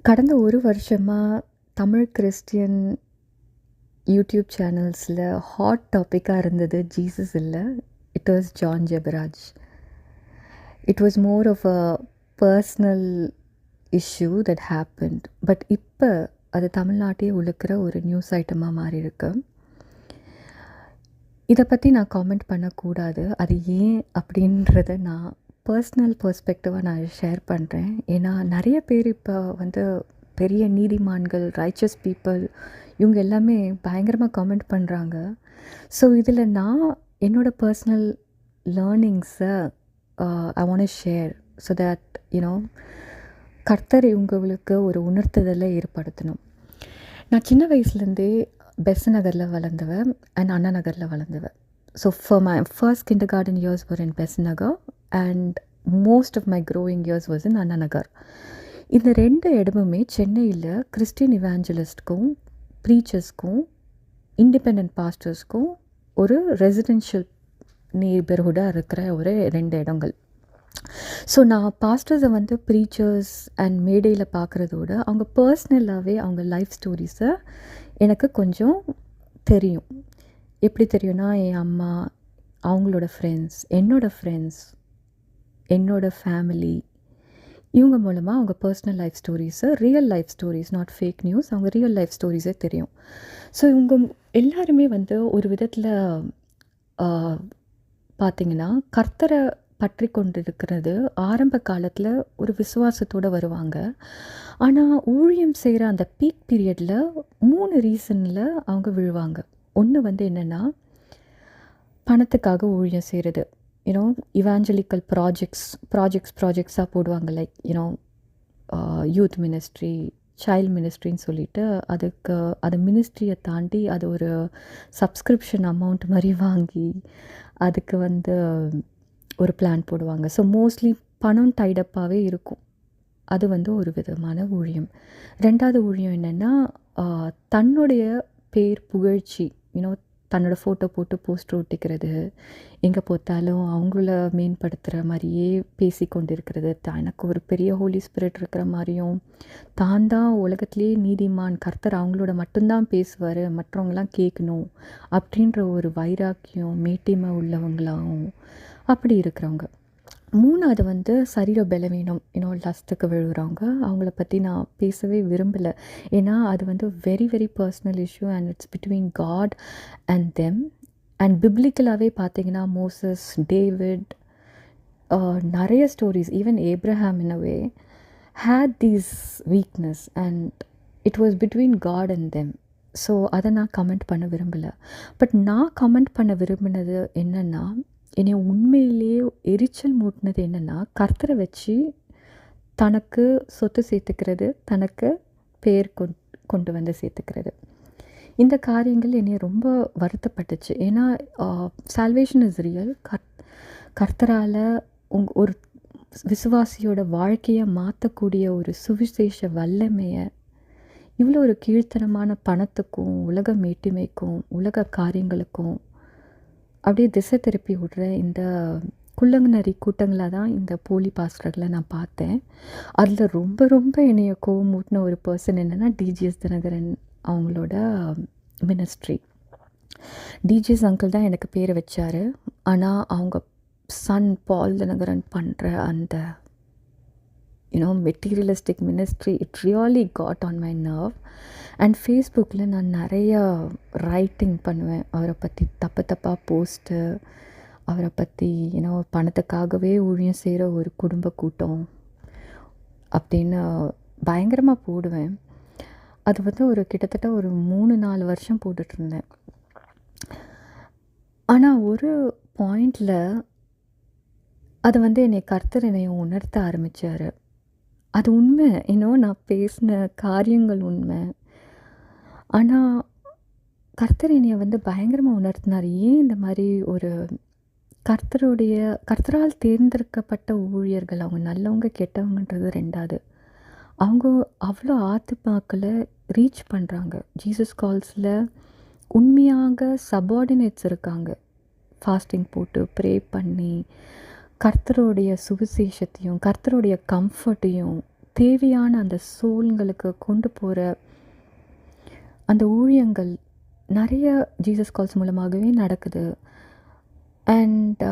கடந்த ஒரு வருஷமா தமிழ் கிறிஸ்டியன் யூடியூப் சேனல்ஸில் ஹாட் டாப்பிக்காக இருந்தது ஜீசஸ் இல்லை, it was John Jebaraj. It was more of a personal issue that happened. But இப்போ அது தமிழ்நாட்டையே உழுக்கிற ஒரு நியூஸ் ஐட்டமாக மாறி இருக்கு. இதை பற்றி நான் காமெண்ட் பண்ணக்கூடாது, அது ஏன் அப்படின்றத நான் பர்சனல் பெர்ஸ்பெக்டிவாக நான் ஷேர் பண்ணுறேன். ஏன்னா நிறைய பேர் இப்போ பெரிய நீதிமான்கள், ரைச்சஸ் பீப்புள், இவங்க எல்லாமே பயங்கரமாக காமெண்ட் பண்ணுறாங்க. ஸோ இதில் நான் என்னோடய பர்சனல் லேர்னிங்ஸை I want share so that கர்த்தர் இவங்களுக்கு ஒரு உணர்த்துதலை ஏற்படுத்தணும். நான் சின்ன வயசுலேருந்தே பெஸ்ட் நகரில் வளர்ந்தவன் அண்ட் அண்ணா நகரில் வளர்ந்தவன். So for my first kindergarten years were in Besant Nagar and most of my growing years was in Anna Nagar. இந்த ரெண்டு இடமுமே சென்னையில் கிறிஸ்டியன் இவாஞ்சலிஸ்ட்க்கும், ப்ரீச்சர்ஸ்க்கும், இண்டிபெண்ட் பாஸ்டர்ஸ்க்கும் ஒரு ரெசிடென்ஷியல் நெய்பர்ஹுட்டாக இருக்கிற ஒரு ரெண்டு இடங்கள். ஸோ நான் பாஸ்டர்ஸை ப்ரீச்சர்ஸ் அண்ட் மேடையில் பார்க்குறதோட அவங்க பர்சனலாகவே அவங்க லைஃப் ஸ்டோரிஸை எனக்கு கொஞ்சம் தெரியும். எப்படி தெரியும்னா, என் அம்மா, அவங்களோட ஃப்ரெண்ட்ஸ், என்னோடய ஃபேமிலி, இவங்க மூலமாக அவங்க பர்சனல் லைஃப் ஸ்டோரிஸை, real life stories, not fake news, அவங்க ரியல் லைஃப் ஸ்டோரிஸே தெரியும். ஸோ இவங்க எல்லாருமே ஒரு விதத்தில் பார்த்திங்கன்னா கர்த்தரை பற்றி கொண்டிருக்கிறது ஆரம்ப காலத்தில் ஒரு விசுவாசத்தோடு வருவாங்க. ஆனால் ஊழியம் செய்கிற அந்த பீக் பீரியடில் 3 ரீசனில் அவங்க விழுவாங்க. ஒன்று என்னென்னா, பணத்துக்காக ஊழியம் செய்கிறது. இவாஞ்சலிக்கல் ப்ராஜெக்ட்ஸாக போடுவாங்க. லைக் யூத் மினிஸ்ட்ரி, சைல்ட் மினிஸ்ட்ரின்னு சொல்லிட்டு அது மினிஸ்ட்ரியை தாண்டி அது ஒரு சப்ஸ்கிரிப்ஷன் அமௌண்ட் மாதிரி வாங்கி அதுக்கு ஒரு பிளான் போடுவாங்க. ஸோ மோஸ்ட்லி பணம் டைடப்பாகவே இருக்கும். அது ஒரு விதமான ஊழியம். ரெண்டாவது ஊழியம் என்னென்னா, தன்னுடைய பேர் புகழ்ச்சி, தன்னோட ஃபோட்டோ போட்டு போஸ்டர் ஒட்டிக்கிறது, எங்கே பார்த்தாலும் அவங்கள மேம்படுத்துகிற மாதிரியே பேசி கொண்டு இருக்கிறது, எனக்கு ஒரு பெரிய ஹோலி ஸ்பிரிட் இருக்கிற மாதிரியும், தான் உலகத்திலேயே நீதிமான், கர்த்தர் அவங்களோட மட்டும்தான் பேசுவார், மற்றவங்களாம் கேட்கணும் அப்படின்ற ஒரு வைராக்கியம், மேட்டிமை உள்ளவங்களாகவும் அப்படி இருக்கிறவங்க. மூணாவது சரீர பலவீனம், லஸ்ட்டுக்கு விழுகிறவங்க. அவங்கள பற்றி நான் பேசவே விரும்பலை. ஏன்னா அது very very personal issue and it's between God and them. And பிப்ளிக்கலாகவே பார்த்தீங்கன்னா மோசஸ், டேவிட், நிறைய stories, even Abraham in a way had these weakness and it was between God and them. So அதை நான் கமெண்ட் பண்ண விரும்பலை. But நான் comment பண்ண விரும்பினது என்னென்னா, என்னை உண்மையிலேயே எரிச்சல் மூட்டினது என்னென்னா, கர்த்தரை வச்சு தனக்கு சொத்து சேர்த்துக்கிறது, தனக்கு பேர் கொண்டு சேர்த்துக்கிறது. இந்த காரியங்கள் என்னை ரொம்ப வருத்தப்பட்டுச்சு. ஏன்னா சால்வேஷன் இஸ் ரியல். கர்த்தரால் ஒரு விசுவாசியோட வாழ்க்கையை மாற்றக்கூடிய ஒரு சுவிசேஷ வல்லமையை இவ்வளோ ஒரு கீழ்த்தனமான பணத்துக்கும், உலக மேட்டிமைக்கும், உலக காரியங்களுக்கும் அப்படியே திசை திருப்பி விடுற இந்த குள்ளங்கநரி கூட்டங்களாக தான் இந்த போலி பாஸ்டர்களை நான் பார்த்தேன். அதில் ரொம்ப ரொம்ப என்னைய கோவம் மூட்டின ஒரு பர்சன் என்னென்னா, டிஜிஎஸ் தினகரன் அவங்களோட மினிஸ்ட்ரி. டிஜிஎஸ் அங்கிள் தான் எனக்கு பேரை வச்சார். ஆனால் அவங்க சன் பால் தினகரன் பண்ணுற அந்த materialistic ministry, it really got on my nerve. And ஃபேஸ்புக்கில் நான் நிறையா ரைட்டிங் பண்ணுவேன், அவரை பற்றி தப்பாக போஸ்ட்டு, அவரை பற்றி பணத்துக்காகவே ஊழியம் செய்கிற ஒரு குடும்ப கூட்டம் அப்படின்னு பயங்கரமாக போடுவேன். அது ஒரு கிட்டத்தட்ட ஒரு 3-4 வருஷம் போட்டுட்ருந்தேன். ஆனால் ஒரு பாயிண்டில் அது என்னை கர்த்தர் உணர்த்த ஆரம்பித்தார். அது உண்மை, நான் பேசின காரியங்கள் உண்மை. ஆனால் கர்த்தர் என்னைய பயங்கரமாக உணர்த்தினார். ஏன் இந்த மாதிரி ஒரு கர்த்தரால் தேர்ந்தெடுக்கப்பட்ட ஊழியர்கள், அவங்க நல்லவங்க கெட்டவங்கன்றது ரெண்டாவது, அவங்க அவ்வளோ ஆத்துமாக்களை ரீச் பண்ணுறாங்க. ஜீசஸ் கால்ஸில் உண்மையாக சபார்டினேட்ஸ் இருக்காங்க. ஃபாஸ்டிங் போட்டு ப்ரே பண்ணி கர்த்தருடைய சுவிசேஷத்தையும் கர்த்தருடைய கம்ஃபர்ட்டையும் தேவையான அந்த சோல்களுக்கு கொண்டு போகிற அந்த ஊழியங்கள் நிறைய ஜீசஸ் கால்ஸ் மூலமாகவே நடக்குது. அண்ட்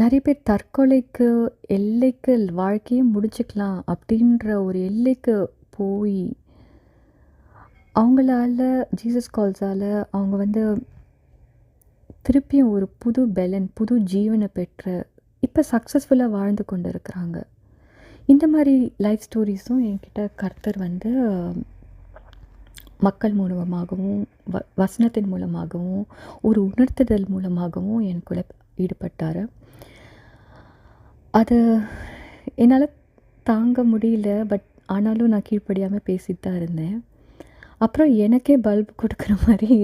நிறைய பேர் தற்கொலைக்கு எல்லைக்கு வாழ்க்கையே முடிச்சுக்கலாம் அப்படின்ற ஒரு எல்லைக்கு போய் அவங்களால ஜீசஸ் கால்ஸால் அவங்க வந்து திருப்பியும் ஒரு புது பெலன், புது ஜீவனை பெற்று இப்போ சக்ஸஸ்ஃபுல்லாக வாழ்ந்து கொண்டு இருக்கிறாங்க. இந்த மாதிரி லைஃப் ஸ்டோரிஸும் என்கிட்ட கர்த்தர் வந்து மக்கள் மூலமாகவும் வசனத்தின் மூலமாகவும் ஒரு உணர்த்துதல் மூலமாகவும் என் கூட ஈடுபட்டார். அது என்னால் தாங்க முடியல. பட் ஆனாலும் நான் கீழ்ப்படியாமல் பேசிட்டு தான் இருந்தேன். அப்புறம் எனக்கே பல்ப் கொடுக்குற மாதிரி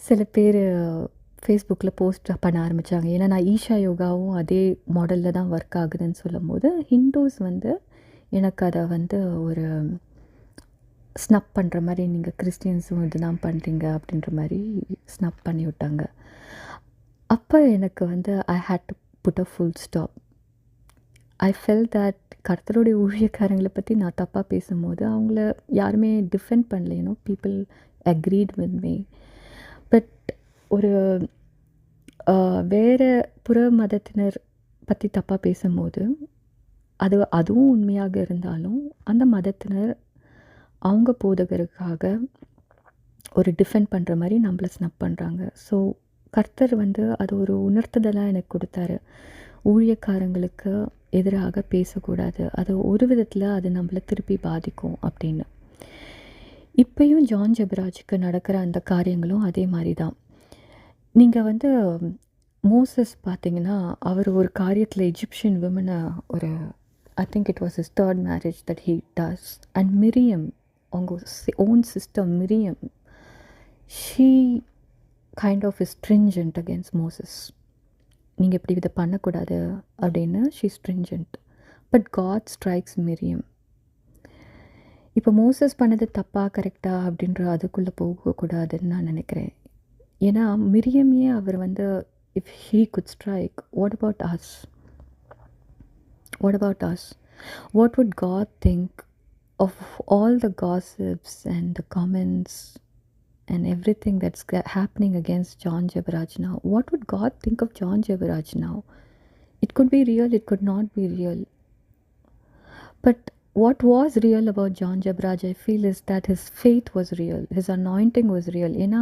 சில பேர் ஃபேஸ்புக்கில் போஸ்ட் பண்ண ஆரம்பித்தாங்க. ஏன்னா நான் ஈஷா யோகாவும் அதே மாடலில் தான் ஒர்க் ஆகுதுன்னு சொல்லும் போது ஹிந்துஸ் வந்து எனக்கு அதை வந்து ஒரு ஸ்னப் பண்ணுற மாதிரி, நீங்கள் கிறிஸ்டியன்ஸும் இதுதான் பண்ணுறீங்க அப்படின்ற மாதிரி ஸ்னப் பண்ணி விட்டாங்க. அப்போ எனக்கு வந்து I had to put a full stop. I felt that கர்த்தருடைய ஊழியக்காரங்களை பற்றி நான் தப்பாக பேசும்போது அவங்கள யாருமே டிஃபெண்ட் பண்ணல. People agreed with me. But ஒரு வேறு புற மதத்தினர் பற்றி தப்பாக பேசும்போது அதுவும் உண்மையாக இருந்தாலும் அந்த மதத்தினர் அவங்க போதகருக்காக ஒரு டிஃபெண்ட் பண்ணுற மாதிரி நம்மளை ஸ்னப் பண்ணுறாங்க. ஸோ கர்த்தர் வந்து அது ஒரு உணர்த்துதலாக எனக்கு கொடுத்தாரு. ஊழியக்காரங்களுக்கு எதிராக பேசக்கூடாது, அது ஒரு விதத்தில் அது நம்மளை திருப்பி பாதிக்கும் அப்படின்னு. இப்போயும் ஜான் ஜெபராஜுக்கு நடக்கிற அந்த காரியங்களும் அதே மாதிரி தான். நீங்கள் வந்து மோசஸ் பார்த்தீங்கன்னா அவர் ஒரு காரியத்தில் எஜிப்ஷியன் விமனை ஒரு I think it was his third marriage that he does. And Miriam, அவங்க own sister Miriam, she kind of is stringent against Moses. நீங்கள் இப்படி இதை பண்ணக்கூடாது அப்படின்னு she stringent. But God strikes Miriam. இப்போ மோசஸ் பண்ணது தப்பாக கரெக்டாக அப்படின்ற அதுக்குள்ளே போகக்கூடாதுன்னு நான் நினைக்கிறேன். ஏன்னா மிரியமையே அவர் வந்து if he could strike, what about us? What about us? What would God think of all the gossips and the comments and everything that's happening against John Jebaraj now? What would God think of John Jebaraj now? It could be real, it could not be real. But what was real about John Jebaraj, I feel, is that his faith was real, his anointing was real. ஏன்னா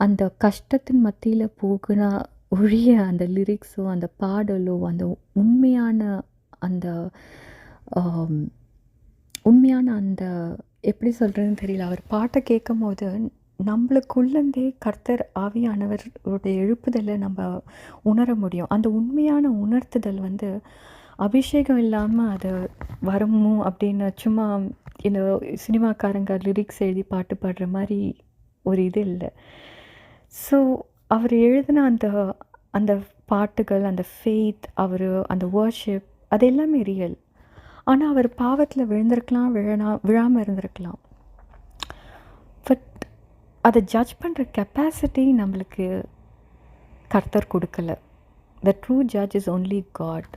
அந்த கஷ்டத்தின் மத்தியில் போகுனா ஒழிய அந்த லிரிக்ஸோ அந்த பாடலோ அந்த உண்மையான அந்த எப்படி சொல்கிறதுன்னு தெரியல. அவர் பாட்டை கேட்கும் போது நம்மளுக்குள்ளே கர்த்தர் ஆவியானவருடைய எழுப்புதலை நம்ம உணர முடியும். அந்த உண்மையான உணர்த்துதல் வந்து அபிஷேகம் இல்லாமல் அது வருமோ அப்படின்னு சும்மா இந்த சினிமாக்காரங்க லிரிக்ஸ் எழுதி பாட்டு பாடுற மாதிரி ஒரு இது இல்லை. ஸோ அவர் எழுதின அந்த பாட்டுகள், அந்த ஃபெய்த், அவர் அந்த வர்ஷிப், அது எல்லாமே ரியல். ஆனால் அவர் பாவத்தில் விழுந்திருக்கலாம், விழாமல் இருந்திருக்கலாம். பட் அதை ஜட்ஜ் பண்ணுற கெப்பாசிட்டி நம்மளுக்கு கர்த்தர் கொடுக்கல. The true judge is only God.